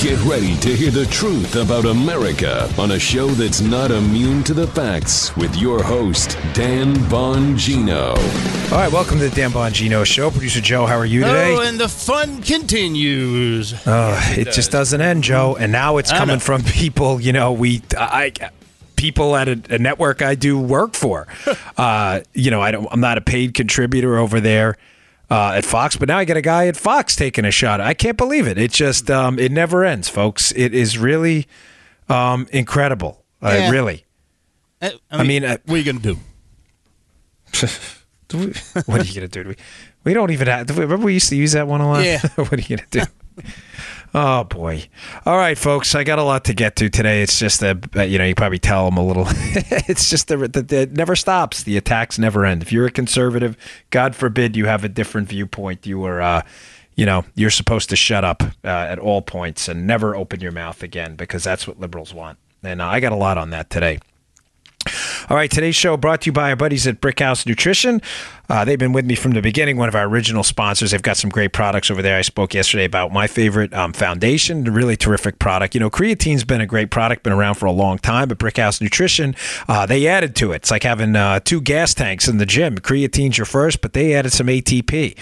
Get ready to hear the truth about America on a show that's not immune to the facts with your host, Dan Bongino. All right, welcome to the Dan Bongino Show. Producer Joe, how are you today? Oh, and the fun continues. It just doesn't end, Joe. And now it's coming from people, people at a network I do work for. I'm not a paid contributor over there at Fox, but now I get a guy at Fox taking a shot. I can't believe it. It just it never ends, folks. It is really incredible. Really. I mean, what are you going to do? What are you going to do? We don't even have. Remember we used to use that one a lot? Yeah. What are you going to do? Oh, boy. All right, folks, I got a lot to get to today. It's just that, you probably tell them a little. It's just that it never stops. The attacks never end. If you're a conservative, God forbid you have a different viewpoint, you are, you're supposed to shut up at all points and never open your mouth again, because that's what liberals want. And I got a lot on that today. All right, today's show brought to you by our buddies at Brickhouse Nutrition. They've been with me from the beginning, one of our original sponsors. They've got some great products over there. I spoke yesterday about my favorite foundation, a really terrific product. Creatine's been a great product, been around for a long time, but Brickhouse Nutrition, they added to it. It's like having 2 gas tanks in the gym. Creatine's your first, but they added some ATP.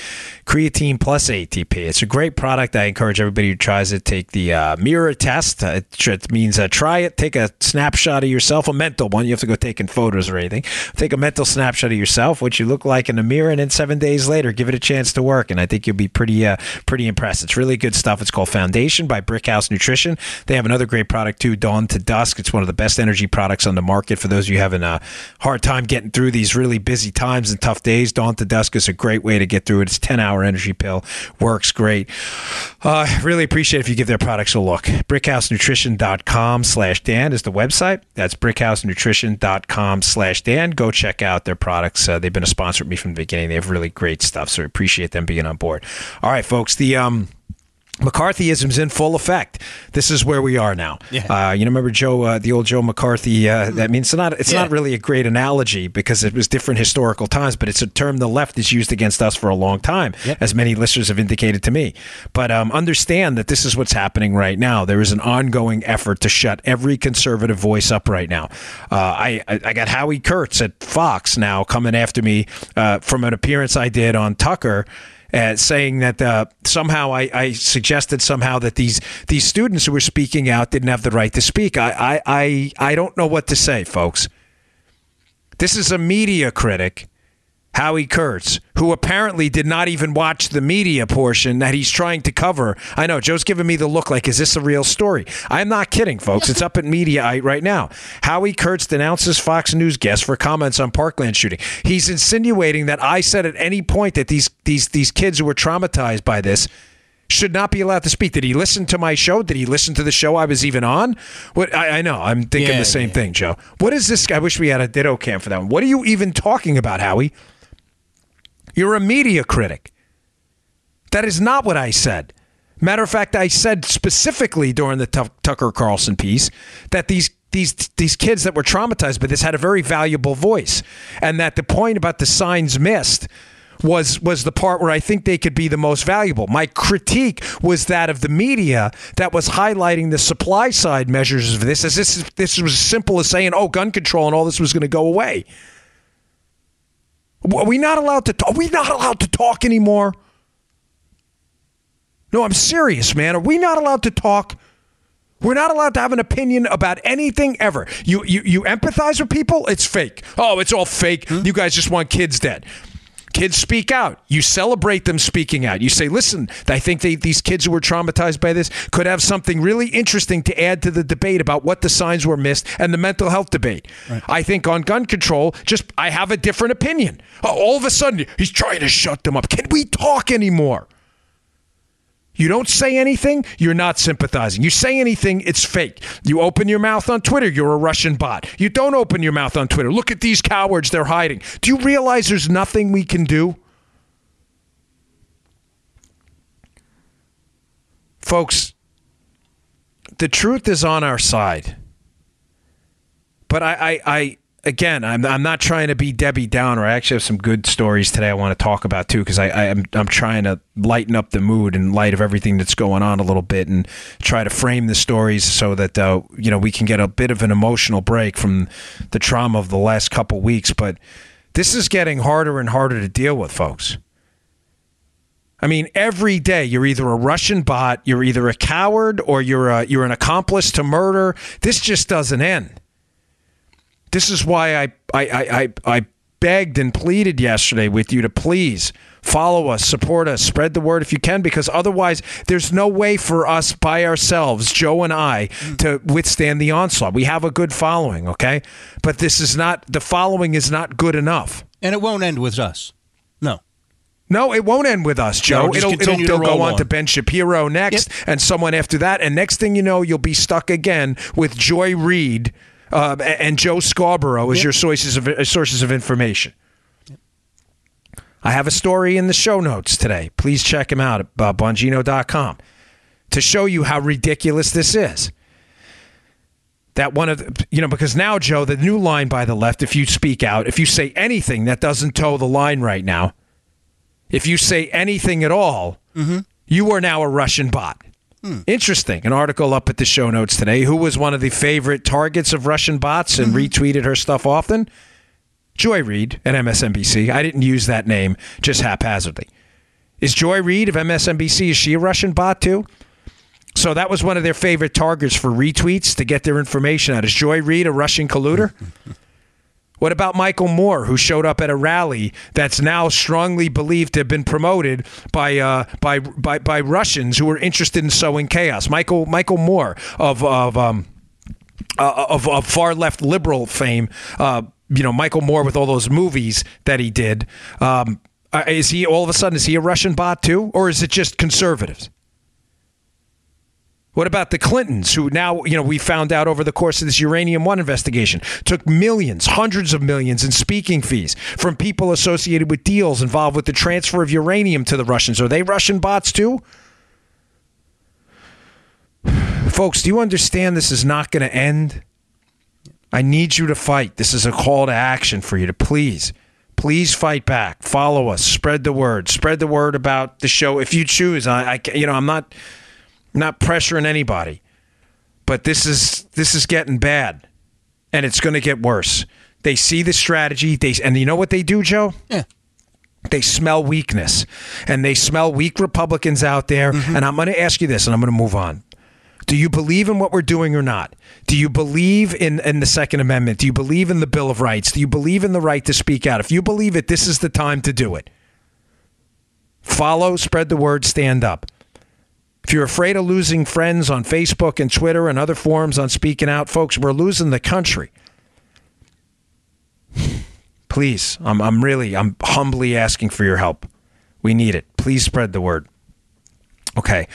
Creatine plus ATP. It's a great product. I encourage everybody who tries it, take the mirror test. It means try it, take a snapshot of yourself, a mental one. You have to go taking photos or anything. Take a mental snapshot of yourself, what you look like in the mirror, and then 7 days later, give it a chance to work. And I think you'll be pretty impressed. It's really good stuff. It's called Foundation by Brickhouse Nutrition. They have another great product too, Dawn to Dusk. It's one of the best energy products on the market for those of you having a hard time getting through these really busy times and tough days. Dawn to Dusk is a great way to get through it. It's a 10-hour energy pill. Works great. Really appreciate if you give their products a look. BrickhouseNutrition.com/Dan is the website. That's BrickhouseNutrition.com/Dan. Go check out their products. They've been a sponsor with me from the beginning. They have really great stuff, so I appreciate them being on board. All right, folks, the McCarthyism's in full effect. This is where we are now. Yeah. Remember Joe, the old Joe McCarthy? That means it's not really a great analogy because it was different historical times, but it's a term the left has used against us for a long time, as many listeners have indicated to me. But understand that this is what's happening right now. There is an ongoing effort to shut every conservative voice up right now. I got Howie Kurtz at Fox now coming after me from an appearance I did on Tucker, saying that somehow I suggested somehow that these students who were speaking out didn't have the right to speak. I don't know what to say, folks. This is a media critic, Howie Kurtz, who apparently did not even watch the media portion that he's trying to cover. I know, Joe's giving me the look like, is this a real story? I'm not kidding, folks. It's up at Mediaite right now. Howie Kurtz denounces Fox News guest for comments on Parkland shooting. He's insinuating that I said at any point that these kids who were traumatized by this should not be allowed to speak. Did he listen to my show? Did he listen to the show I was even on? What I know. I'm thinking the same thing, Joe. What is this? I wish we had a ditto cam for that one. What are you even talking about, Howie? You're a media critic. That is not what I said. Matter of fact, I said specifically during the Tucker Carlson piece that these kids that were traumatized by this had a very valuable voice, and that the point about the signs missed was the part where I think they could be the most valuable. My critique was that of the media that was highlighting the supply side measures of this, as this was as simple as saying, oh, gun control and all this was going to go away. Are we not allowed to talk? Are we not allowed to talk anymore? No, I'm serious, man. Are we not allowed to talk? We're not allowed to have an opinion about anything ever. You empathize with people? It's fake. Oh, it's all fake. You guys just want kids dead. Kids speak out. You celebrate them speaking out. You say, listen, I think these kids who were traumatized by this could have something really interesting to add to the debate about what the signs were missed and the mental health debate. Right. I think on gun control, I have a different opinion. Oh, all of a sudden, he's trying to shut them up. Can we talk anymore? You don't say anything, you're not sympathizing. You say anything, it's fake. You open your mouth on Twitter, you're a Russian bot. You don't open your mouth on Twitter. Look at these cowards, they're hiding. Do you realize there's nothing we can do? Folks, the truth is on our side. But I again, I'm not trying to be Debbie Downer. I actually have some good stories today I want to talk about too, because I'm trying to lighten up the mood in light of everything that's going on a little bit, and try to frame the stories so that we can get a bit of an emotional break from the trauma of the last couple weeks. But this is getting harder and harder to deal with, folks. I mean, every day you're either a Russian bot, you're either a coward, or you're an accomplice to murder. This just doesn't end. This is why I begged and pleaded yesterday with you to please follow us, support us, spread the word if you can, because otherwise there's no way for us by ourselves, Joe and I, to withstand the onslaught. We have a good following, okay? But the following is not good enough. And it won't end with us. No, it won't end with us, Joe. No, It'll go on to Ben Shapiro next, and someone after that, and next thing you know, you'll be stuck again with Joy Reid and Joe Scarborough as your sources of information. I have a story in the show notes today. Please check them out at Bongino.com to show you how ridiculous this is. That one of the, because now, Joe, the new line by the left, if you speak out, if you say anything that doesn't toe the line right now, if you say anything at all, you are now a Russian bot. Interesting. An article up at the show notes today. Who was one of the favorite targets of Russian bots and retweeted her stuff often? Joy Reid at MSNBC. I didn't use that name just haphazardly. Is Joy Reid of MSNBC, is she a Russian bot too? So that was one of their favorite targets for retweets to get their information out. Is Joy Reid a Russian colluder? What about Michael Moore, who showed up at a rally that's now strongly believed to have been promoted by Russians who were interested in sowing chaos? Michael Moore of far left liberal fame, Michael Moore with all those movies that he did. Is he all of a sudden, is he a Russian bot too, or is it just conservatives? What about the Clintons, who now, we found out over the course of this Uranium One investigation, took millions, hundreds of millions in speaking fees from people associated with deals involved with the transfer of uranium to the Russians? Are they Russian bots too? Folks, do you understand this is not going to end? I need you to fight. This is a call to action for you to please fight back. Follow us. Spread the word. Spread the word about the show if you choose. I'm not pressuring anybody, but this is getting bad, and it's going to get worse. They see the strategy, and you know what they do, Joe? Yeah. They smell weakness, and they smell weak Republicans out there. And I'm going to ask you this, and I'm going to move on. Do you believe in what we're doing or not? Do you believe in the Second Amendment? Do you believe in the Bill of Rights? Do you believe in the right to speak out? If you believe it, this is the time to do it. Follow, spread the word, stand up. If you're afraid of losing friends on Facebook and Twitter and other forums on speaking out, folks, we're losing the country. Please, I'm humbly asking for your help. We need it. Please spread the word. Okay.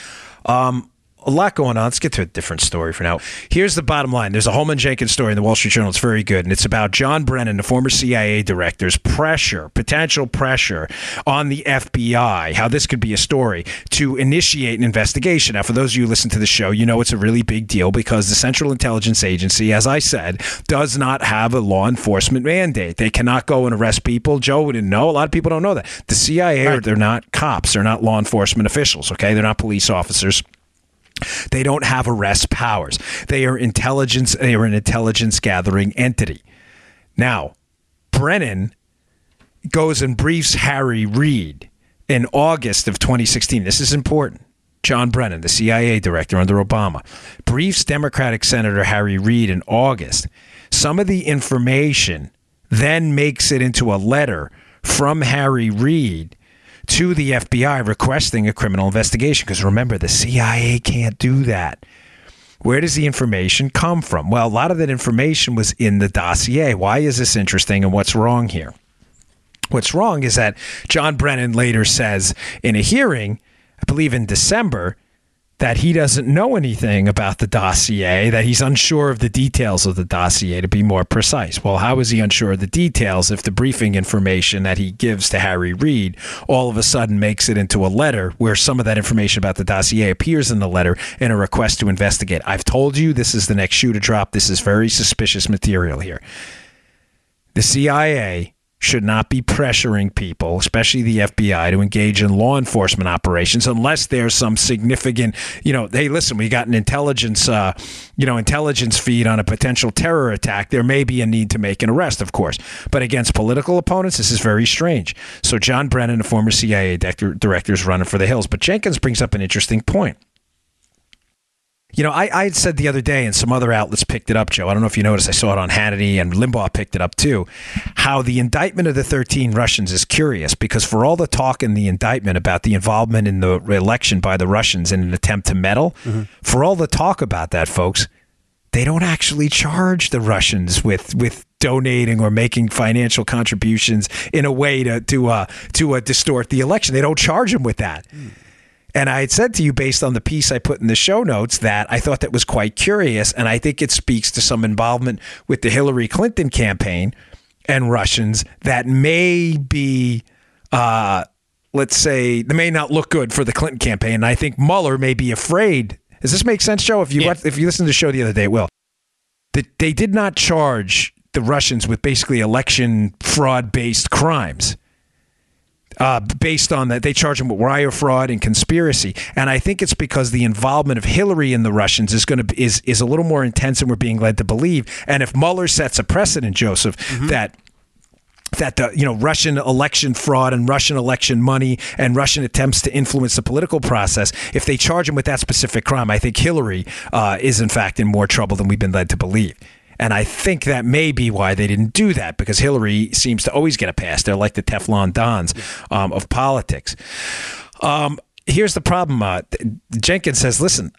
A lot going on. Let's get to a different story for now. Here's the bottom line. There's a Holman Jenkins story in the Wall Street Journal. It's very good, and it's about John Brennan, the former CIA director's potential pressure on the FBI, how this could be a story to initiate an investigation. Now, for those of you who listen to the show, you know it's a really big deal because the Central Intelligence Agency, as I said, does not have a law enforcement mandate. They cannot go and arrest people. Joe didn't know. A lot of people don't know that. The CIA, they're not cops. They're not law enforcement officials, okay? They're not police officers. They don't have arrest powers. They are intelligence. They are an intelligence gathering entity. Now, Brennan goes and briefs Harry Reid in August of 2016. This is important. John Brennan, the CIA director under Obama, briefs Democratic Senator Harry Reid in August. Some of the information then makes it into a letter from Harry Reid to the FBI requesting a criminal investigation. Because remember, the CIA can't do that. Where does the information come from? Well, a lot of that information was in the dossier. Why is this interesting, and what's wrong here? What's wrong is that John Brennan later says in a hearing, I believe in December, that he doesn't know anything about the dossier, that he's unsure of the details of the dossier, to be more precise. Well, how is he unsure of the details if the briefing information that he gives to Harry Reid all of a sudden makes it into a letter where some of that information about the dossier appears in the letter in a request to investigate? I've told you this is the next shoe to drop. This is very suspicious material here. The CIA should not be pressuring people, especially the FBI, to engage in law enforcement operations unless there's some significant, hey, listen, we got an intelligence feed on a potential terror attack. There may be a need to make an arrest, of course. But against political opponents, this is very strange. So John Brennan, a former CIA director, is running for the hills. But Jenkins brings up an interesting point. I had said the other day, and some other outlets picked it up, Joe. I don't know if you noticed. I saw it on Hannity, and Limbaugh picked it up too, how the indictment of the 13 Russians is curious, because for all the talk in the indictment about the involvement in the election by the Russians in an attempt to meddle, for all the talk about that, folks, they don't actually charge the Russians with donating or making financial contributions in a way to distort the election. They don't charge them with that. And I had said to you, based on the piece I put in the show notes, that I thought that was quite curious, and I think it speaks to some involvement with the Hillary Clinton campaign and Russians that may be, let's say, they may not look good for the Clinton campaign. And I think Mueller may be afraid. Does this make sense, Joe? If you listened to the show the other day, it will. They did not charge the Russians with basically election fraud-based crimes. Based on that, they charge them with wire fraud and conspiracy, and I think it's because the involvement of Hillary in the Russians is a little more intense than we're being led to believe. And if Mueller sets a precedent, Joseph, that the Russian election fraud and Russian election money and Russian attempts to influence the political process, if they charge him with that specific crime, I think Hillary is in fact in more trouble than we've been led to believe. And I think that may be why they didn't do that, because Hillary seems to always get a pass. They're like the Teflon Dons of politics. Here's the problem. Jenkins says, listen,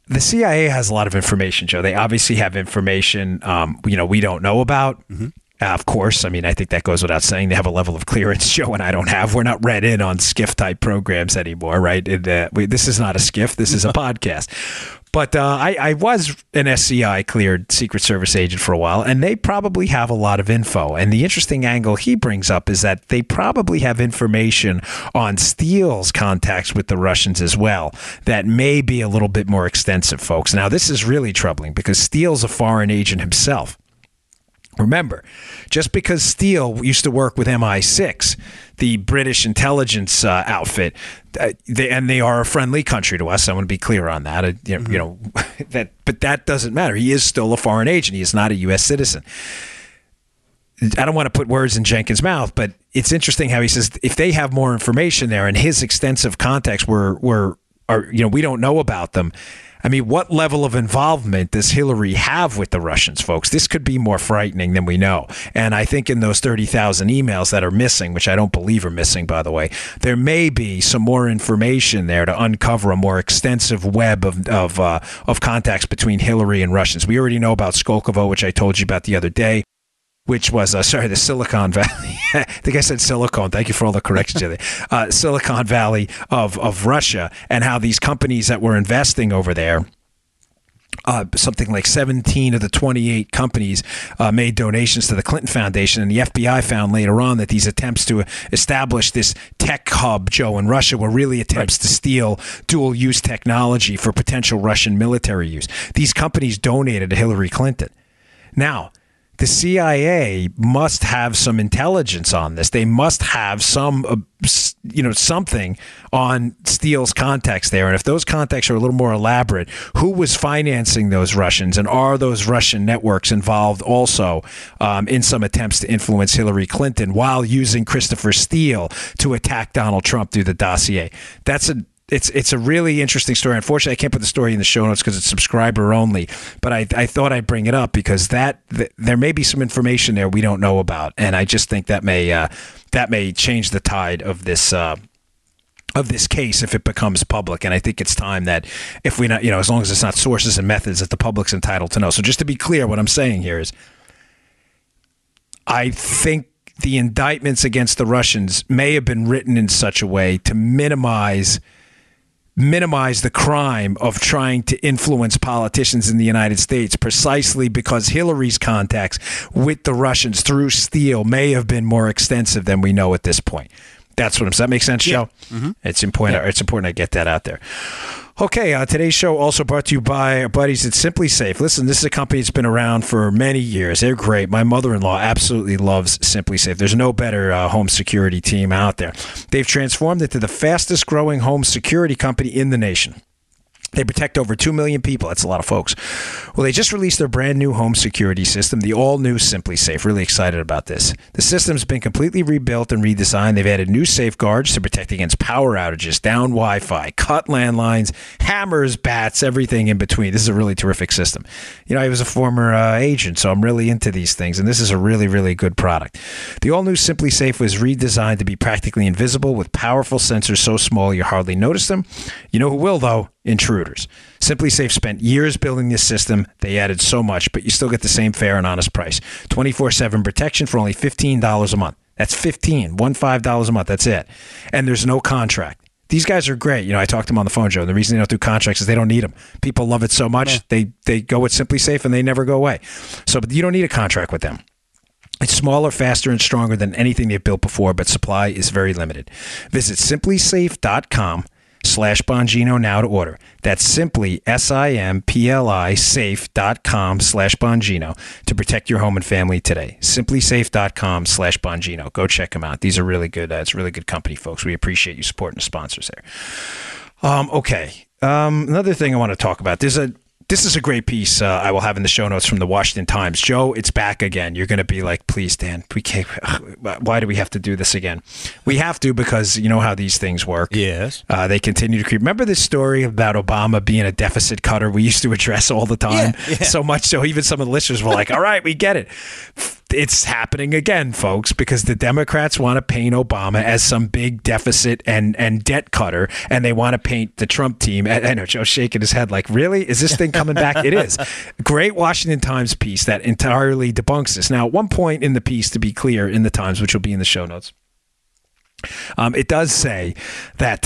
the CIA has a lot of information, Joe. They obviously have information we don't know about. Of course, I mean, I think that goes without saying. They have a level of clearance Joe and I don't have. We're not read in on SCIF-type programs anymore, right? This is not a SCIF. This is a podcast. But I was an SCI cleared Secret Service agent for a while, and they probably have a lot of info. And the interesting angle he brings up is that they probably have information on Steele's contacts with the Russians as well that may be a little bit more extensive, folks. Now, this is really troubling because Steele's a foreign agent himself. Remember, just because Steele used to work with MI6, the British intelligence outfit, they are a friendly country to us. I want to be clear on that. But that doesn't matter. He is still a foreign agent. He is not a U.S. citizen. I don't want to put words in Jenkins' mouth, but it's interesting how he says if they have more information there and his extensive contacts we don't know about them. I mean, what level of involvement does Hillary have with the Russians, folks? This could be more frightening than we know. And I think in those 30,000 emails that are missing, which I don't believe are missing, by the way, there may be some more information there to uncover a more extensive web of contacts between Hillary and Russians. We already know about Skolkovo, which I told you about the other day, which was, the Silicon Valley. I think I said Silicon. Thank you for all the corrections. Silicon Valley of Russia, and how these companies that were investing over there, something like 17 of the 28 companies made donations to the Clinton Foundation, and the FBI found later on that these attempts to establish this tech hub, Joe, in Russia were really attempts to steal dual-use technology for potential Russian military use. These companies donated to Hillary Clinton. Now, the CIA must have some intelligence on this. They must have some, something on Steele's contacts there. And if those contacts are a little more elaborate, who was financing those Russians? And are those Russian networks involved also in some attempts to influence Hillary Clinton while using Christopher Steele to attack Donald Trump through the dossier? It's a really interesting story. Unfortunately, I can't put the story in the show notes because it's subscriber only. But I thought I'd bring it up because there may be some information there we don't know about, and I just think that may change the tide of this case if it becomes public. And I think it's time that if we not, as long as it's not sources and methods that the public's entitled to know. So just to be clear, what I'm saying here is, I think the indictments against the Russians may have been written in such a way to minimize the crime of trying to influence politicians in the United States, precisely because Hillary's contacts with the Russians through Steele may have been more extensive than we know at this point. That's what I'm saying. That makes sense, Joe? Mm-hmm. It's important I get that out there. Okay, today's show also brought to you by our buddies at Simply Safe. Listen, this is a company that's been around for many years. They're great. My mother-in-law absolutely loves Simply Safe. There's no better home security team out there. They've transformed into the fastest-growing home security company in the nation. They protect over 2 million people. That's a lot of folks. Well, they just released their brand new home security system, the all-new Simply Safe. Really excited about this. The system's been completely rebuilt and redesigned. They've added new safeguards to protect against power outages, down Wi-Fi, cut landlines, hammers, bats, everything in between. This is a really terrific system. You know, I was a former agent, so I'm really into these things, and this is a really, really good product. The all-new Simply Safe was redesigned to be practically invisible with powerful sensors so small you hardly notice them. You know who will, though? Intruders. Simply Safe spent years building this system. They added so much, but you still get the same fair and honest price. 24/7 protection for only $15 a month. That's $15 a month. That's it. And there's no contract. These guys are great. You know, I talked to them on the phone, Joe. And the reason they don't do contracts is they don't need them. People love it so much. Yeah. They go with Simply Safe and they never go away. So, but you don't need a contract with them. It's smaller, faster, and stronger than anything they've built before, but supply is very limited. Visit simplysafe.com/Bongino now to order. That's simply SIMPLI safe.com/Bongino to protect your home and family today. Simplysafe.com/Bongino. Go check them out. These are really good. It's a really good company, folks. We appreciate you supporting the sponsors there. Okay. Another thing I want to talk about. This is a great piece I will have in the show notes from the Washington Times. Joe, it's back again. You're going to be like, please, Dan, we can't. Why do we have to do this again? We have to because you know how these things work. Yes. They continue to creep. Remember this story about Obama being a deficit cutter we used to address all the time? Yeah. So much so even some of the listeners were like, all right, we get it. It's happening again, folks, because the Democrats want to paint Obama as some big deficit and debt cutter, and they want to paint the Trump team. I know Joe's shaking his head like, really? Is this thing coming back? It is. Great Washington Times piece that entirely debunks this. Now, at one point in the piece, to be clear, in the Times, which will be in the show notes, it does say that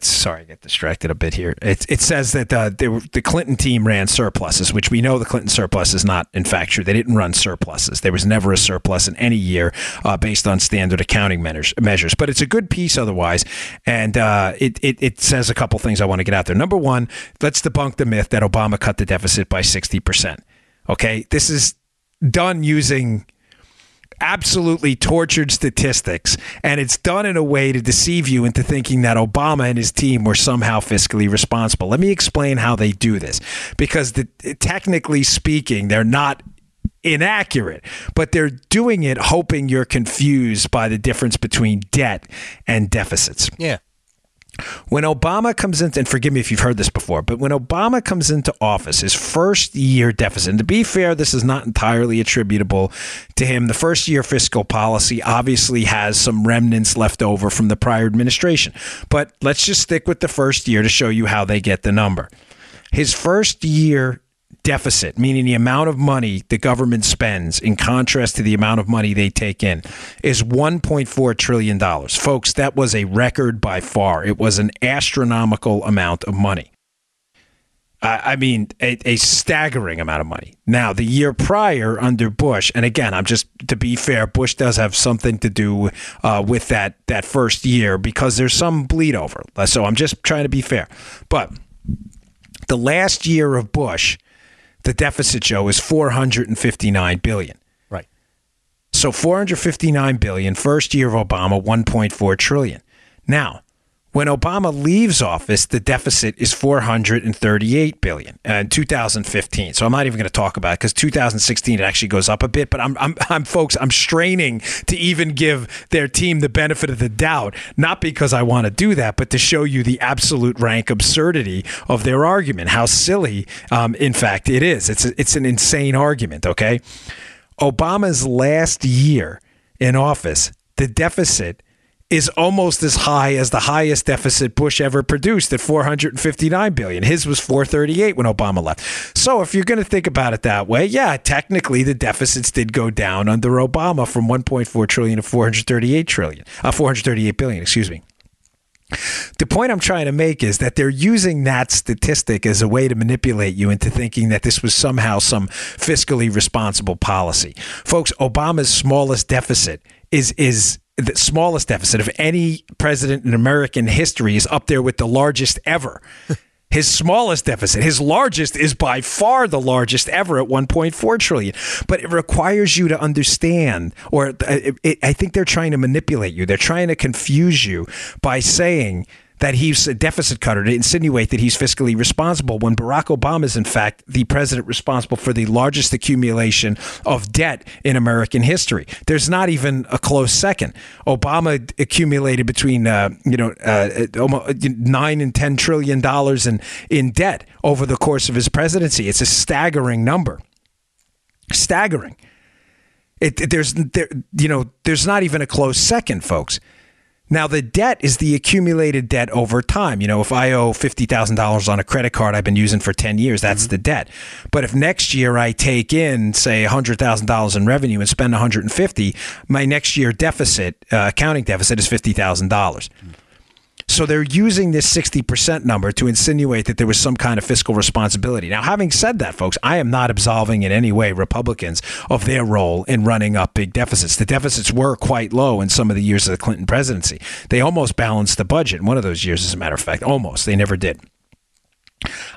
sorry, I get distracted a bit here. It says that the Clinton team ran surpluses, which we know the Clinton surplus is not in fact true. They didn't run surpluses. There was never a surplus in any year based on standard accounting measures. But it's a good piece otherwise, and it says a couple things I want to get out there. Number one, let's debunk the myth that Obama cut the deficit by 60%. Okay, this is done using absolutely tortured statistics, and it's done in a way to deceive you into thinking that Obama and his team were somehow fiscally responsible. Let me explain how they do this, because technically speaking, they're not inaccurate, but they're doing it hoping you're confused by the difference between debt and deficits. Yeah. When Obama comes into, and forgive me if you've heard this before, but when Obama comes into office, his first year deficit, and to be fair, this is not entirely attributable to him. The first year fiscal policy obviously has some remnants left over from the prior administration. But let's just stick with the first year to show you how they get the number. His first year deficit, meaning the amount of money the government spends in contrast to the amount of money they take in, is $1.4 trillion. Folks, that was a record by far. It was an astronomical amount of money. I mean, a staggering amount of money. Now, the year prior under Bush, and again, I'm just, to be fair, Bush does have something to do with that first year because there's some bleed over. So I'm just trying to be fair. But the last year of Bush, the deficit, Joe, is $459 billion. Right. So $459 billion, first year of Obama, $1.4 trillion. Now, when Obama leaves office, the deficit is $438 billion in 2015. So I'm not even going to talk about it because 2016 it actually goes up a bit. But I'm straining to even give their team the benefit of the doubt, not because I want to do that, but to show you the absolute rank absurdity of their argument. How silly, in fact, it is. It's an insane argument. Okay, Obama's last year in office, the deficit is almost as high as the highest deficit Bush ever produced at $459 billion. His was $438 when Obama left. So if you're going to think about it that way, yeah, technically the deficits did go down under Obama from $1.4 trillion to $438 billion, excuse me. The point I'm trying to make is that they're using that statistic as a way to manipulate you into thinking that this was somehow some fiscally responsible policy. Folks, Obama's smallest deficit is the smallest deficit of any president in American history is up there with the largest ever. His smallest deficit, his largest is by far the largest ever at $1.4 trillion. But it requires you to understand, or I think they're trying to manipulate you. They're trying to confuse you by saying that he's a deficit cutter, to insinuate that he's fiscally responsible, when Barack Obama is, in fact, the president responsible for the largest accumulation of debt in American history. There's not even a close second. Obama accumulated between $9 and $10 trillion in debt over the course of his presidency. It's a staggering number. Staggering. There's not even a close second, folks. Now, the debt is the accumulated debt over time. If I owe $50,000 on a credit card I've been using for 10 years, that's the debt. But if next year I take in, say, $100,000 in revenue and spend $150,000, my next year deficit, accounting deficit, is $50,000. So they're using this 60% number to insinuate that there was some kind of fiscal responsibility. Now, having said that, folks, I am not absolving in any way Republicans of their role in running up big deficits. The deficits were quite low in some of the years of the Clinton presidency. They almost balanced the budget in one of those years, as a matter of fact. Almost. They never did.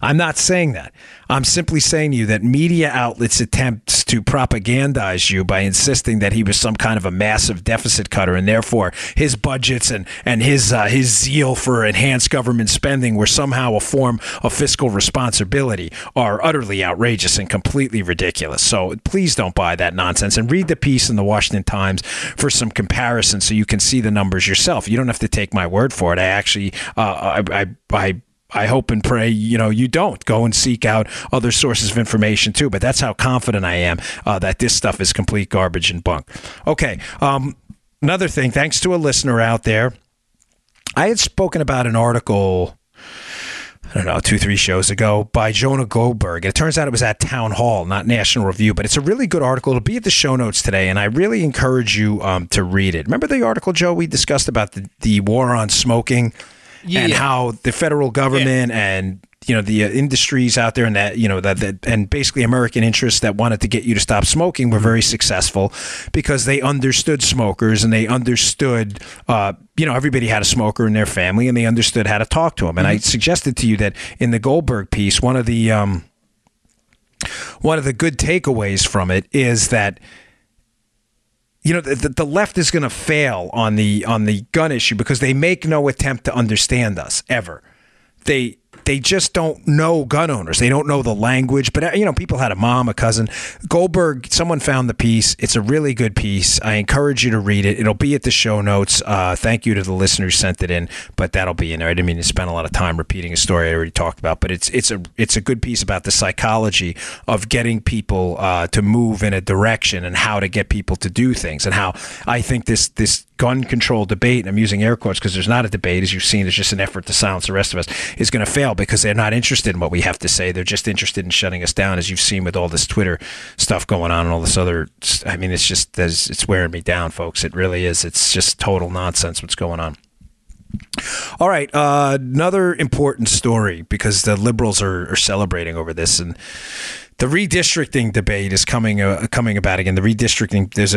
I'm not saying that. I'm simply saying to you that media outlets' attempts to propagandize you by insisting that he was some kind of a massive deficit cutter, and therefore his budgets and his zeal for enhanced government spending were somehow a form of fiscal responsibility, are utterly outrageous and completely ridiculous. So please don't buy that nonsense, and read the piece in the Washington Times for some comparison so you can see the numbers yourself. You don't have to take my word for it. I actually I hope and pray, you don't go and seek out other sources of information too. But that's how confident I am that this stuff is complete garbage and bunk. Okay. Another thing, thanks to a listener out there, I had spoken about an article, I don't know, 2-3 shows ago by Jonah Goldberg. And it turns out it was at Town Hall, not National Review, but it's a really good article. It'll be at the show notes today, and I really encourage you to read it. Remember the article, Joe, we discussed about the war on smoking? Yeah. And how the federal government and the industries out there and that and basically American interests that wanted to get you to stop smoking were very successful because they understood smokers, and they understood everybody had a smoker in their family, and they understood how to talk to them. And I suggested to you that in the Goldberg piece, one of the good takeaways from it is that the left is going to fail on the gun issue because they make no attempt to understand us ever. They just don't know gun owners. They don't know the language. But, people had a mom, a cousin. Goldberg, someone found the piece. It's a really good piece. I encourage you to read it. It'll be at the show notes. Thank you to the listener who sent it in, but that'll be in there. I didn't mean to spend a lot of time repeating a story I already talked about, but it's a good piece about the psychology of getting people to move in a direction and how to get people to do things, and how I think this gun control debate, and I'm using air quotes because there's not a debate, as you've seen, it's just an effort to silence the rest of us, is going to fail because they're not interested in what we have to say. They're just interested in shutting us down, as you've seen with all this Twitter stuff going on and all this other, it's wearing me down, folks. It really is. It's just total nonsense what's going on. All right, another important story, because the liberals are celebrating over this, and the redistricting debate is coming about again. The redistricting, there's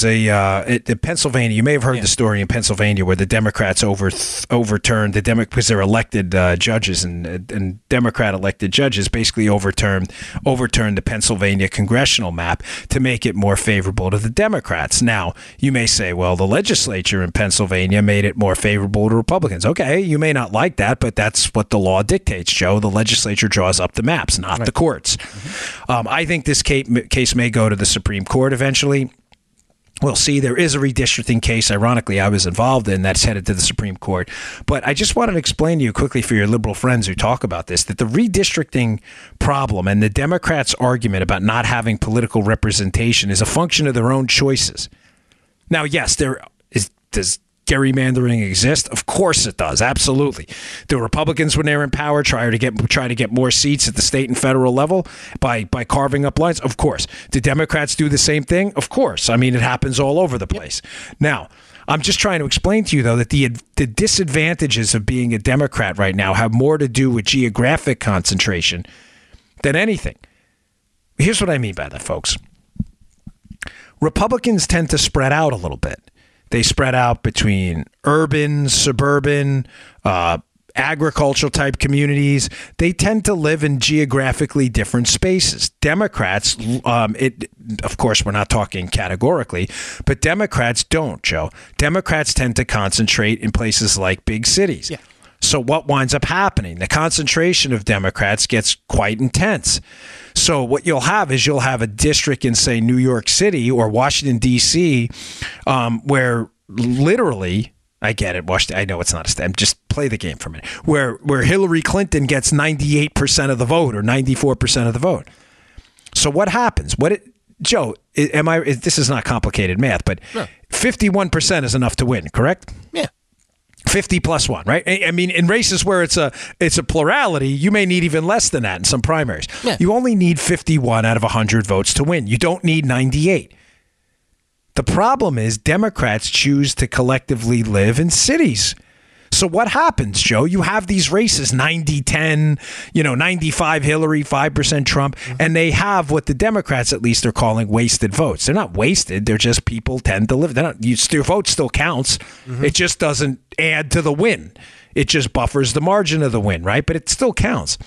a Pennsylvania. You may have heard the story in Pennsylvania where the Democrats overturned because they're elected judges, and Democrat elected judges basically overturned the Pennsylvania congressional map to make it more favorable to the Democrats. Now, you may say, well, the legislature in Pennsylvania made it more favorable to Republicans. Okay, you may not like that, but that's what the law dictates, Joe. The legislature draws up the maps, not the courts. I think this case may go to the Supreme Court eventually. We'll see. There is a redistricting case, ironically, I was involved in, that's headed to the Supreme Court. But I just wanted to explain to you quickly, for your liberal friends who talk about this, that the redistricting problem and the Democrats' argument about not having political representation is a function of their own choices. Now, yes, does gerrymandering exist? Of course it does. Absolutely. Do Republicans, when they're in power, try to get more seats at the state and federal level by carving up lines? Of course. Do Democrats do the same thing? Of course. I mean, it happens all over the place. Now, I'm just trying to explain to you, though, that the disadvantages of being a Democrat right now have more to do with geographic concentration than anything. Here's what I mean by that, folks. Republicans tend to spread out a little bit. They spread out between urban, suburban, agricultural type communities. They tend to live in geographically different spaces. Democrats, of course, we're not talking categorically, but Democrats don't, Joe. Democrats tend to concentrate in places like big cities. Yeah. So what winds up happening? The concentration of Democrats gets quite intense. So what you'll have is a district in, say, New York City or Washington, D.C., where literally, I get it, I know it's not a stem, just play the game for a minute, where Hillary Clinton gets 98% of the vote or 94% of the vote. So what happens? Joe, this is not complicated math, but 51% is enough to win, correct? Yeah. 50 plus 1, right? I mean, in races where it's a plurality, you may need even less than that in some primaries. Yeah. You only need 51 out of 100 votes to win. You don't need 98. The problem is Democrats choose to collectively live in cities. So what happens, Joe? You have these races, 90-10, 95 Hillary, 5% Trump, and they have what the Democrats at least are calling wasted votes. They're not wasted. They're just people tend to live. Your vote still counts. It just doesn't add to the win. It just buffers the margin of the win, right? But it still counts.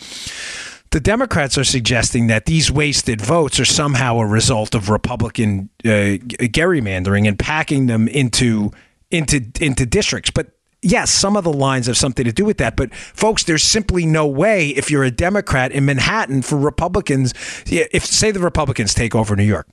The Democrats are suggesting that these wasted votes are somehow a result of Republican gerrymandering and packing them into districts. But yes, some of the lines have something to do with that. But folks, there's simply no way if you're a Democrat in Manhattan for Republicans, if say the Republicans take over New York,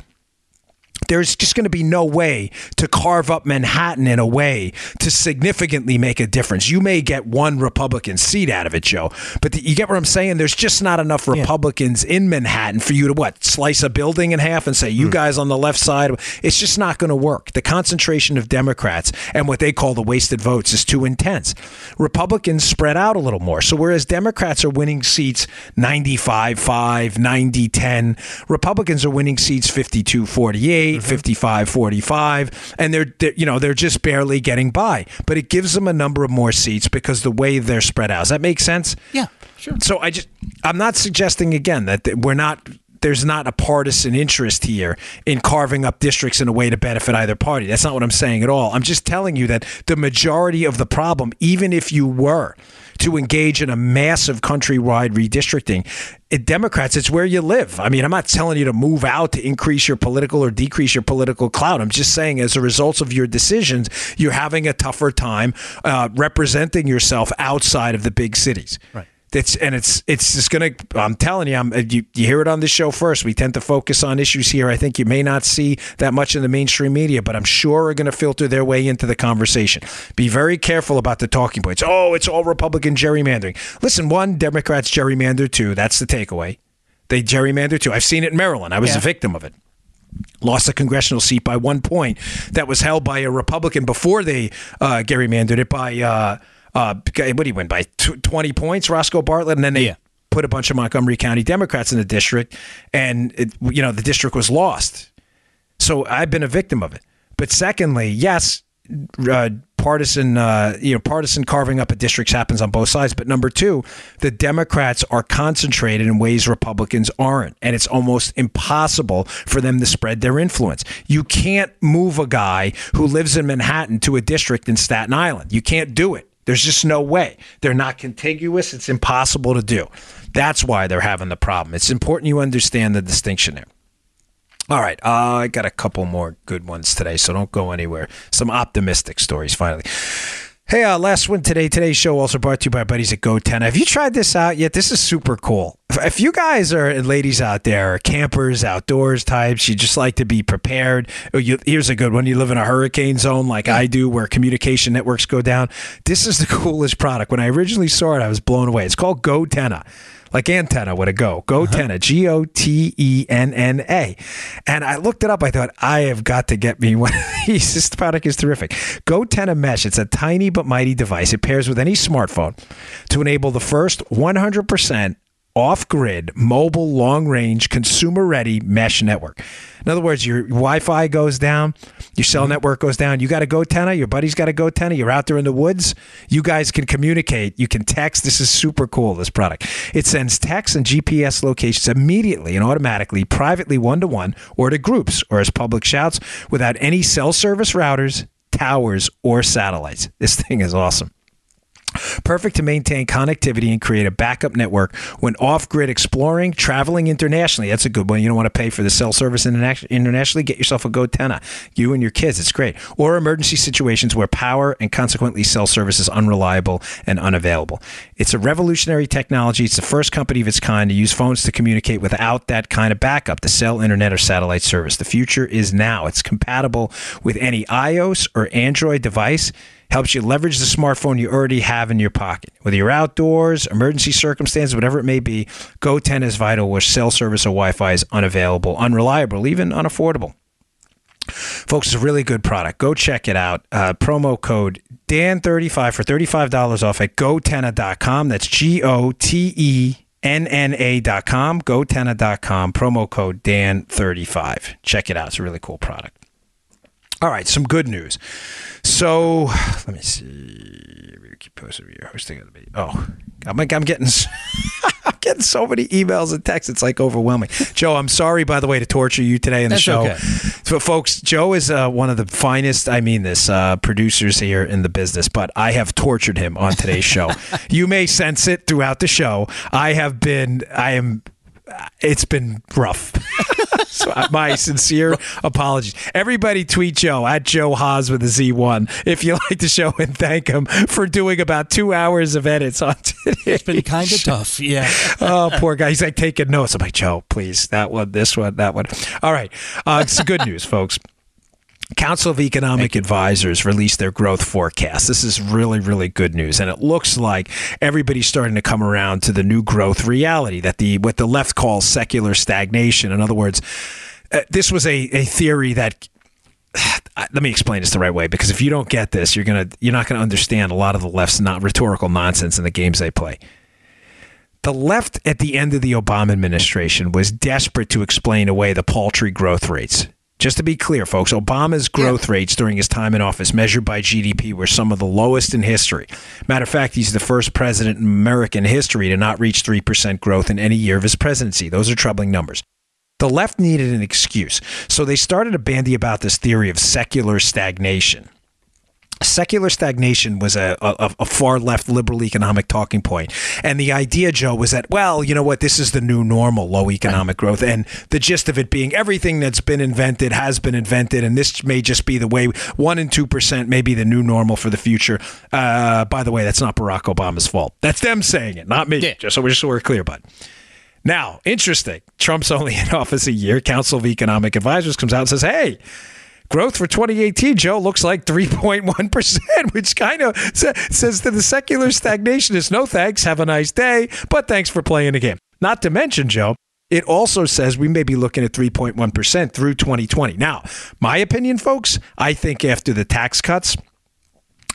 there's just going to be no way to carve up Manhattan in a way to significantly make a difference. You may get one Republican seat out of it, Joe, but you get what I'm saying? There's just not enough Republicans in Manhattan for you to slice a building in half and say, you guys on the left side. It's just not going to work. The concentration of Democrats and what they call the wasted votes is too intense. Republicans spread out a little more. So whereas Democrats are winning seats 95-5, 90-10, Republicans are winning seats 52-48. 55-45, and they're just barely getting by. But it gives them a number of more seats because the way they're spread out. Does that make sense? Yeah, sure. So I'm not suggesting again that there's not a partisan interest here in carving up districts in a way to benefit either party. That's not what I'm saying at all. I'm just telling you that the majority of the problem, even if you were to engage in a massive countrywide redistricting, Democrats, it's where you live. I mean, I'm not telling you to move out to increase your political or decrease your political clout. I'm just saying as a result of your decisions, you're having a tougher time representing yourself outside of the big cities. Right. It's just going to, I'm telling you, you hear it on this show first. We tend to focus on issues here I think you may not see that much in the mainstream media, but I'm sure are going to filter their way into the conversation. Be very careful about the talking points. Oh, it's all Republican gerrymandering. Listen, one, Democrats gerrymander. Two, that's the takeaway. They gerrymander too. I've seen it in Maryland. I was a victim of it. Lost a congressional seat by 1 point that was held by a Republican before they gerrymandered it by what did he win by 20 points, Roscoe Bartlett, and then they put a bunch of Montgomery County Democrats in the district, and the district was lost. So I've been a victim of it. But secondly, yes, partisan carving up of districts happens on both sides. But number two, the Democrats are concentrated in ways Republicans aren't, and it's almost impossible for them to spread their influence. You can't move a guy who lives in Manhattan to a district in Staten Island. You can't do it. There's just no way. They're not contiguous. It's impossible to do. That's why they're having the problem. It's important you understand the distinction there. All right. I got a couple more good ones today, so don't go anywhere. Some optimistic stories, finally. Hey, last one today. Today's show also brought to you by our buddies at GoTenna. Have you tried this out yet? This is super cool. If you guys are, and ladies out there, are campers, outdoors types, you just like to be prepared. Here's a good one. You live in a hurricane zone like I do where communication networks go down. This is the coolest product. When I originally saw it, I was blown away. It's called GoTenna. Like antenna with a go. GoTenna. GoTenna. And I looked it up. I thought, I have got to get me one of these. This product is terrific. GoTenna Mesh. It's a tiny but mighty device. It pairs with any smartphone to enable the first 100% off-grid, mobile, long-range, consumer-ready mesh network. In other words, your Wi-Fi goes down, your cell network goes down. You got a GoTenna, your buddy's got a GoTenna, you're out there in the woods, you guys can communicate, you can text. This is super cool, this product. It sends text and GPS locations immediately and automatically, privately one-to-one, or to groups, or as public shouts, without any cell service routers, towers, or satellites. This thing is awesome. Perfect to maintain connectivity and create a backup network when off-grid exploring, traveling internationally. That's a good one. You don't want to pay for the cell service internationally. Get yourself a GoTenna. You and your kids. It's great. Or emergency situations where power and consequently cell service is unreliable and unavailable. It's a revolutionary technology. It's the first company of its kind to use phones to communicate without that kind of backup, the cell, internet, or satellite service. The future is now. It's compatible with any iOS or Android device. Helps you leverage the smartphone you already have in your pocket. Whether you're outdoors, emergency circumstances, whatever it may be, GoTenna is vital where cell service or Wi-Fi is unavailable, unreliable, even unaffordable. Folks, it's a really good product. Go check it out. Promo code DAN35 for $35 off at GoTenna.com. That's GoTenna.com. GoTenna.com. Promo code DAN35. Check it out. It's a really cool product. All right, some good news. So let me see. Keep posting your hosting of the meeting. Oh, I'm getting I'm getting so many emails and texts. It's like overwhelming. Joe, I'm sorry, by the way, to torture you today in the show. Okay. So, folks, Joe is one of the finest, producers here in the business, but I have tortured him on today's show. You may sense it throughout the show. It's been rough. So my sincere apologies. Everybody tweet Joe at Joe Haas with a Z1 if you like the show and thank him for doing about 2 hours of edits on today. It's been kind of tough, yeah. Oh, poor guy. He's like taking notes. I'm like, Joe, please, that one, this one, that one. All right. It's good news, folks. Council of Economic Advisors released their growth forecast. This is really, really good news. And it looks like everybody's starting to come around to the new growth reality that what the left calls secular stagnation. In other words, this was a theory that let me explain this the right way, because if you don't get this, you're not going to understand a lot of the left's not rhetorical nonsense in the games they play. The left at the end of the Obama administration was desperate to explain away the paltry growth rates. Just to be clear, folks, Obama's growth rates during his time in office, measured by GDP, were some of the lowest in history. Matter of fact, he's the first president in American history to not reach 3% growth in any year of his presidency. Those are troubling numbers. The left needed an excuse, so they started a bandy about this theory of secular stagnation. Secular stagnation was a far left liberal economic talking point. And the idea, Joe, was that, well, you know what, this is the new normal, low economic growth. And the gist of it being everything that's been invented has been invented. And this may just be the way 1% and 2% may be the new normal for the future. By the way, that's not Barack Obama's fault. That's them saying it, not me. Yeah. Just so we're clear, bud. Now, interesting. Trump's only in office a year. Council of Economic Advisors comes out and says, hey, growth for 2018, Joe, looks like 3.1%, which kind of says to the secular stagnationists, no thanks, have a nice day, but thanks for playing the game. Not to mention, Joe, it also says we may be looking at 3.1% through 2020. Now, my opinion, folks, I think after the tax cuts,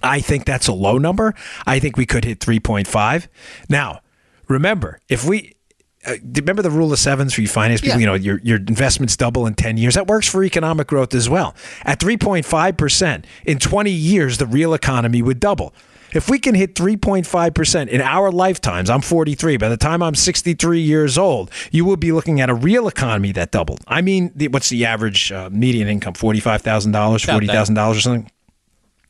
I think that's a low number. I think we could hit 3.5. Now, remember, remember the rule of sevens for you finance people? Yeah. You know, your investments double in 10 years. That works for economic growth as well. At 3.5%, in 20 years, the real economy would double. If we can hit 3.5% in our lifetimes, I'm 43. By the time I'm 63 years old, you will be looking at a real economy that doubled. I mean, what's the average median income? $45,000, $40,000 or something?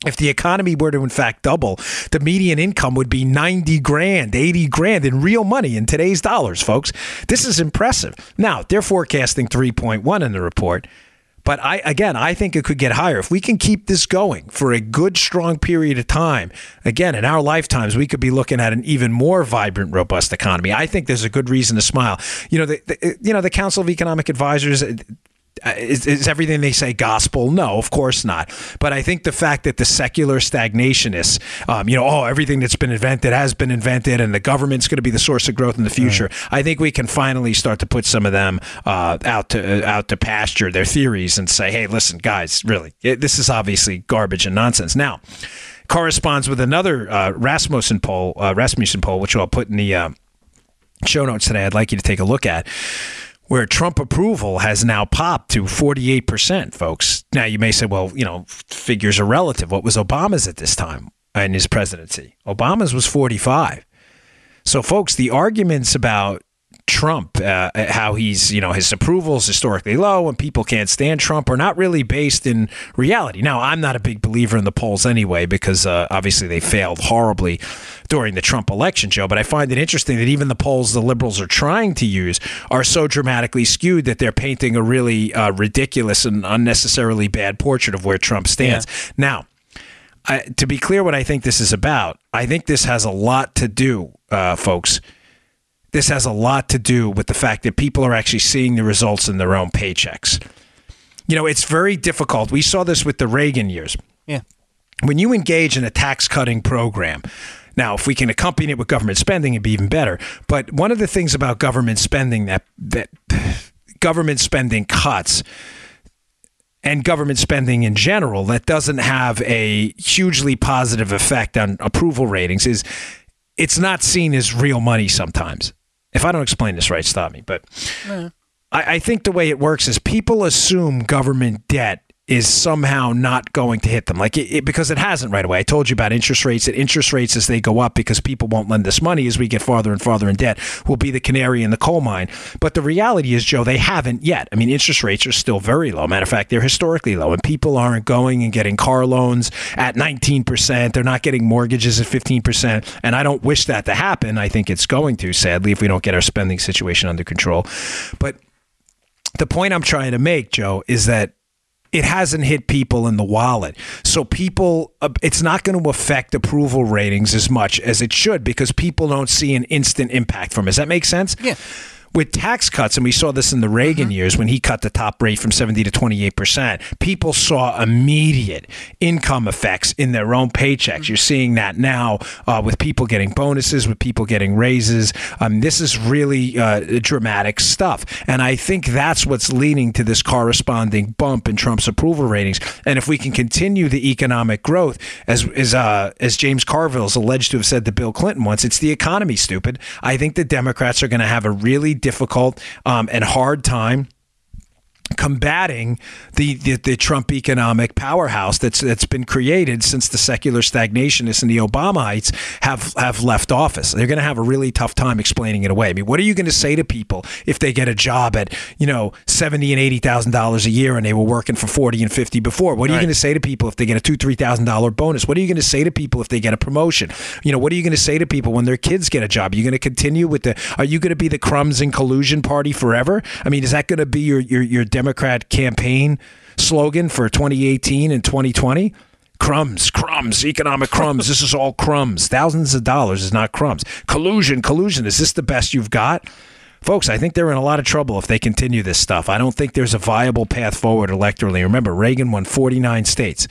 If the economy were to, in fact, double, the median income would be $90,000, $80,000 in real money in today's dollars, folks. This is impressive. Now, they're forecasting 3.1 in the report, but I think it could get higher. If we can keep this going for a good, strong period of time, again, in our lifetimes, we could be looking at an even more vibrant, robust economy. I think there's a good reason to smile. The Council of Economic Advisors, is everything they say gospel? No, of course not. But I think the fact that the secular stagnationists, everything that's been invented has been invented and the government's going to be the source of growth in the future, right. I think we can finally start to put some of them out to pasture their theories and say, hey, listen, guys, really, this is obviously garbage and nonsense. Now, corresponds with another Rasmussen poll, which I'll put in the show notes today. I'd like you to take a look at, where Trump approval has now popped to 48%, folks. Now, you may say, well, figures are relative. What was Obama's at this time in his presidency? Obama's was 45. So, folks, the arguments about Trump, how he's, his approval is historically low and people can't stand Trump, are not really based in reality. Now, I'm not a big believer in the polls anyway, because obviously they failed horribly during the Trump election, Joe. But I find it interesting that even the polls the liberals are trying to use are so dramatically skewed that they're painting a really ridiculous and unnecessarily bad portrait of where Trump stands. Yeah. Now, to be clear what I think this is about, I think this has a lot to do, folks. This has a lot to do with the fact that people are actually seeing the results in their own paychecks. It's very difficult. We saw this with the Reagan years. Yeah. When you engage in a tax-cutting program, now, if we can accompany it with government spending, it'd be even better. But one of the things about government spending that government spending cuts and government spending in general that doesn't have a hugely positive effect on approval ratings is it's not seen as real money sometimes. If I don't explain this right, stop me. But I think the way it works is people assume government debt is somehow not going to hit them, because it hasn't right away. I told you about interest rates. That interest rates, as they go up because people won't lend us money as we get farther and farther in debt, will be the canary in the coal mine. But the reality is, Joe, they haven't yet. I mean, interest rates are still very low. Matter of fact, they're historically low, and people aren't going and getting car loans at 19%. They're not getting mortgages at 15%. And I don't wish that to happen. I think it's going to, sadly, if we don't get our spending situation under control. But the point I'm trying to make, Joe, is that it hasn't hit people in the wallet. So people, it's not going to affect approval ratings as much as it should because people don't see an instant impact from it. Does that make sense? Yeah. With tax cuts, and we saw this in the Reagan years when he cut the top rate from 70 to 28%, people saw immediate income effects in their own paychecks. You're seeing that now with people getting bonuses, with people getting raises. This is really dramatic stuff. And I think that's what's leading to this corresponding bump in Trump's approval ratings. And if we can continue the economic growth, as James Carville is alleged to have said to Bill Clinton once, it's the economy, stupid. I think the Democrats are going to have a really difficult and hard time combating the Trump economic powerhouse that's been created since the secular stagnationist and the Obamaites have left office. They're going to have a really tough time explaining it away. I mean, what are you going to say to people if they get a job at $70,000 and $80,000 a year and they were working for $40,000 and $50,000 before? What are you going to say to people if they get a $2,000-$3,000 bonus? What are you going to say to people if they get a promotion? What are you going to say to people when their kids get a job? Are you going to continue with are you going to be the crumbs and collusion party forever? I mean, is that going to be your Democrat campaign slogan for 2018 and 2020? Crumbs, economic crumbs. This is all crumbs. Thousands of dollars is not crumbs. Collusion. Is this the best you've got? Folks, I think they're in a lot of trouble if they continue this stuff. I don't think there's a viable path forward electorally. Remember, Reagan won 49 states.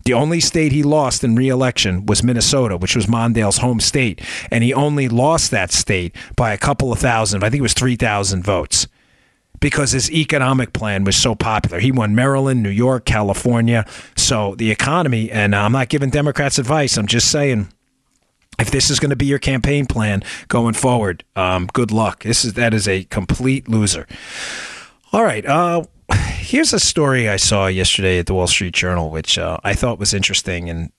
The only state he lost in re-election was Minnesota, which was Mondale's home state. And he only lost that state by a couple of thousand, I think it was 3,000 votes. Because his economic plan was so popular. He won Maryland, New York, California. So the economy, and I'm not giving Democrats advice. I'm just saying, if this is going to be your campaign plan going forward, good luck. That is a complete loser. All right. Here's a story I saw yesterday at the Wall Street Journal, which I thought was interesting, and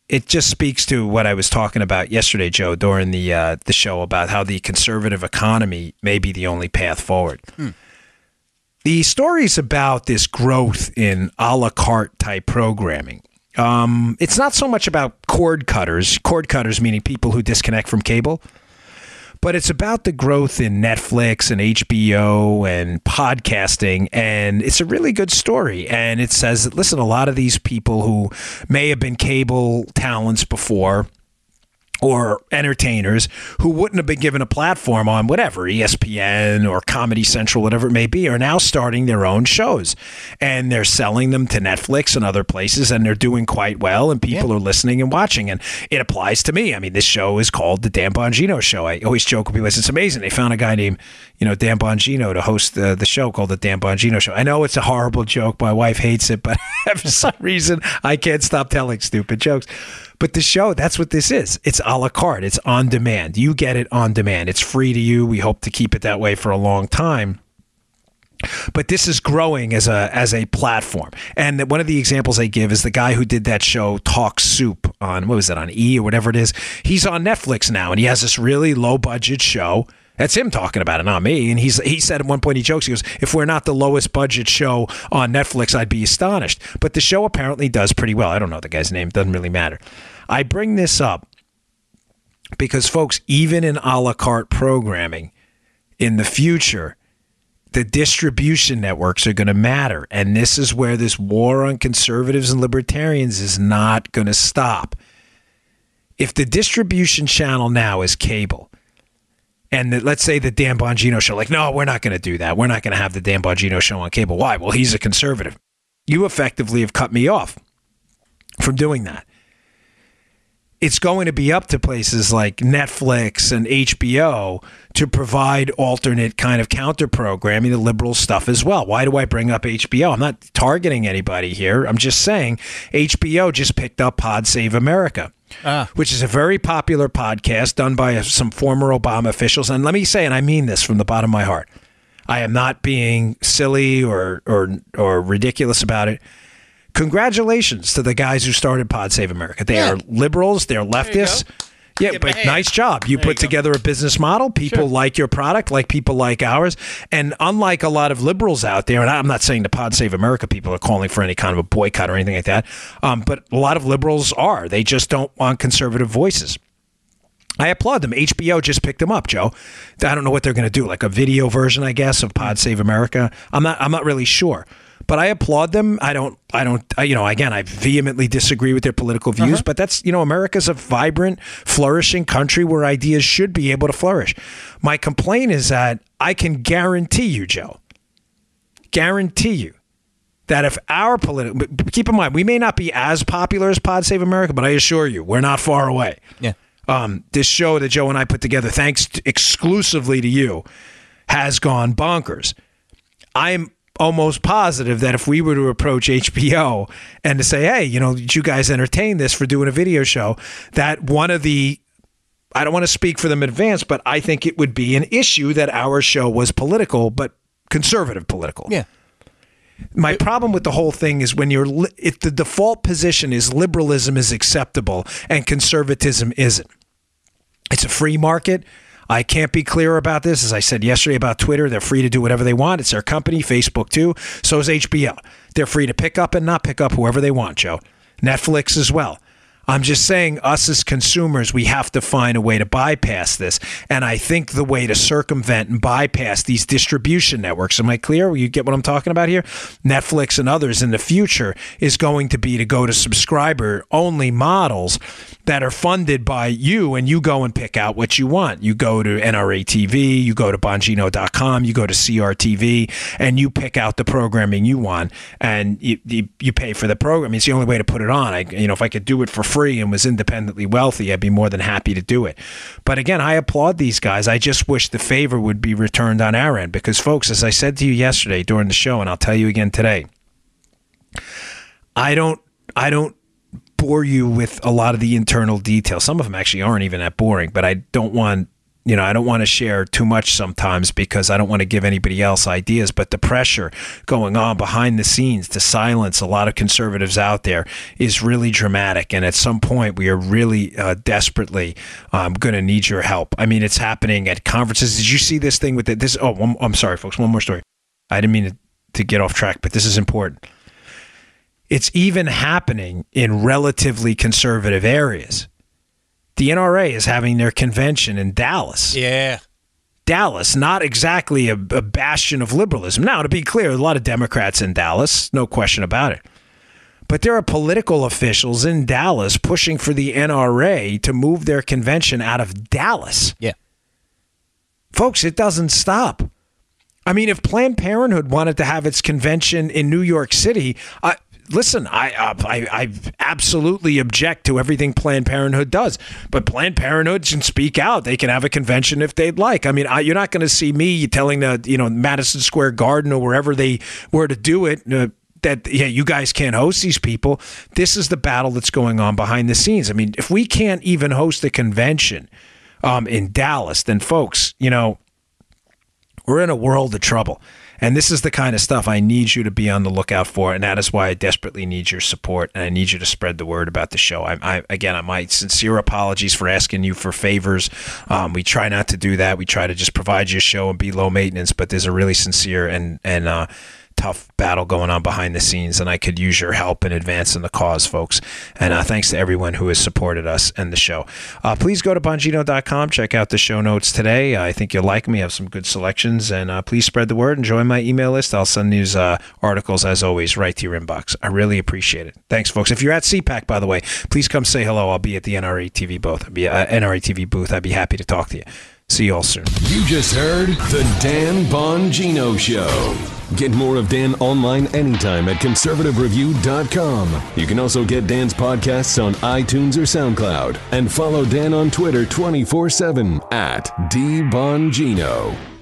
it just speaks to what I was talking about yesterday, Joe, during the show about how the conservative economy may be the only path forward. The story's about this growth in a la carte type programming. It's not so much about cord cutters meaning people who disconnect from cable, but it's about the growth in Netflix and HBO and podcasting, and it's a really good story. And it says, listen, a lot of these people who may have been cable talents before or entertainers who wouldn't have been given a platform on whatever, ESPN or Comedy Central, whatever it may be, are now starting their own shows. And they're selling them to Netflix and other places, and they're doing quite well, and people are listening and watching. And it applies to me. I mean, this show is called The Dan Bongino Show. I always joke with people, it's amazing. They found a guy named Dan Bongino to host the show called The Dan Bongino Show. I know it's a horrible joke. My wife hates it, but for some reason, I can't stop telling stupid jokes. But the show, that's what this is. It's a la carte. It's on demand. You get it on demand. It's free to you. We hope to keep it that way for a long time. But this is growing as a platform. And one of the examples I give is the guy who did that show Talk Soup on, what was that, on E or whatever it is. He's on Netflix now, and he has this really low budget show. That's him talking about it, not me. And he said at one point, he jokes, he goes, if we're not the lowest budget show on Netflix, I'd be astonished. But the show apparently does pretty well. I don't know the guy's name. It doesn't really matter. I bring this up because, folks, even in a la carte programming, in the future, the distribution networks are going to matter. And this is where this war on conservatives and libertarians is not going to stop. If the distribution channel now is cable, and let's say the Dan Bongino Show, like, no, we're not going to do that. We're not going to have the Dan Bongino Show on cable. Why? Well, he's a conservative. You effectively have cut me off from doing that. It's going to be up to places like Netflix and HBO to provide alternate kind of counter programming, the liberal stuff as well. Why do I bring up HBO? I'm not targeting anybody here. I'm just saying HBO just picked up Pod Save America, which is a very popular podcast done by some former Obama officials. And let me say, and I mean this from the bottom of my heart, I am not being silly or ridiculous about it. Congratulations to the guys who started Pod Save America. They are liberals. They're leftists. Yeah, but nice job. You put together a business model. People like your product, like people like ours. And unlike a lot of liberals out there, and I'm not saying the Pod Save America people are calling for any kind of a boycott or anything like that, but a lot of liberals are. They just don't want conservative voices. I applaud them. HBO just picked them up, Joe. I don't know what they're going to do, like a video version, I guess, of Pod Save America. I'm not really sure. But I applaud them. I don't, again, I vehemently disagree with their political views, but that's, America's a vibrant, flourishing country where ideas should be able to flourish. My complaint is that I can guarantee you, Joe, that if our political, keep in mind, we may not be as popular as Pod Save America, but I assure you, we're not far away. Yeah. This show that Joe and I put together, thanks exclusively to you, has gone bonkers. I'm almost positive that if we were to approach HBO and to say, hey, did you guys entertain this for doing a video show, that one of the, I don't want to speak for them in advance, but I think it would be an issue that our show was political, but conservative political. Yeah. My problem with the whole thing is when if the default position is liberalism is acceptable and conservatism isn't. It's a free market. I can't be clearer about this. As I said yesterday about Twitter, they're free to do whatever they want. It's their company, Facebook too. So is HBO. They're free to pick up and not pick up whoever they want, Joe. Netflix as well. I'm just saying, us as consumers, we have to find a way to bypass this. And I think the way to circumvent and bypass these distribution networks, am I clear? You get what I'm talking about here? Netflix and others in the future is going to be to go to subscriber-only models that are funded by you, and you go and pick out what you want. You go to NRA TV, you go to Bongino.com, you go to CRTV, and you pick out the programming you want, and you pay for the program. It's the only way to put it on. If I could do it for free and was independently wealthy, I'd be more than happy to do it. But again, I applaud these guys. I just wish the favor would be returned on our end because, folks, as I said to you yesterday during the show, and I'll tell you again today, I don't bore you with a lot of the internal details. Some of them actually aren't even that boring, but I don't want to share too much sometimes because I don't want to give anybody else ideas. But the pressure going on behind the scenes to silence a lot of conservatives out there is really dramatic. And at some point, we are really desperately going to need your help. I mean, it's happening at conferences. Did you see this thing with this? Oh, I'm sorry, folks. One more story. I didn't mean to get off track, but this is important. It's even happening in relatively conservative areas. The NRA is having their convention in Dallas. Yeah. Dallas, not exactly a bastion of liberalism. Now, to be clear, a lot of Democrats in Dallas, no question about it. But there are political officials in Dallas pushing for the NRA to move their convention out of Dallas. Yeah. Folks, it doesn't stop. I mean, if Planned Parenthood wanted to have its convention in New York City, listen, I absolutely object to everything Planned Parenthood does, but Planned Parenthood can speak out. They can have a convention if they'd like. I mean, you're not going to see me telling the Madison Square Garden or wherever they were to do it that you guys can't host these people. This is the battle that's going on behind the scenes. I mean, if we can't even host a convention in Dallas, then folks, we're in a world of trouble. And this is the kind of stuff I need you to be on the lookout for, and that is why I desperately need your support, and I need you to spread the word about the show. Again, my sincere apologies for asking you for favors. We try not to do that. We try to just provide you a show and be low maintenance, but there's a really sincere and tough battle going on behind the scenes, and I could use your help in advancing the cause, folks. And thanks to everyone who has supported us and the show. Please go to Bongino.com, check out the show notes today. I think you'll like me. I have some good selections, and please spread the word and join my email list. I'll send these articles, as always, right to your inbox. I really appreciate it. Thanks, folks. If you're at CPAC, by the way, please come say hello. I'll be at the NRA TV booth. I'd be happy to talk to you. See you all soon. You just heard The Dan Bongino Show. Get more of Dan online anytime at conservativereview.com. You can also get Dan's podcasts on iTunes or SoundCloud. And follow Dan on Twitter 24/7 at DBongino.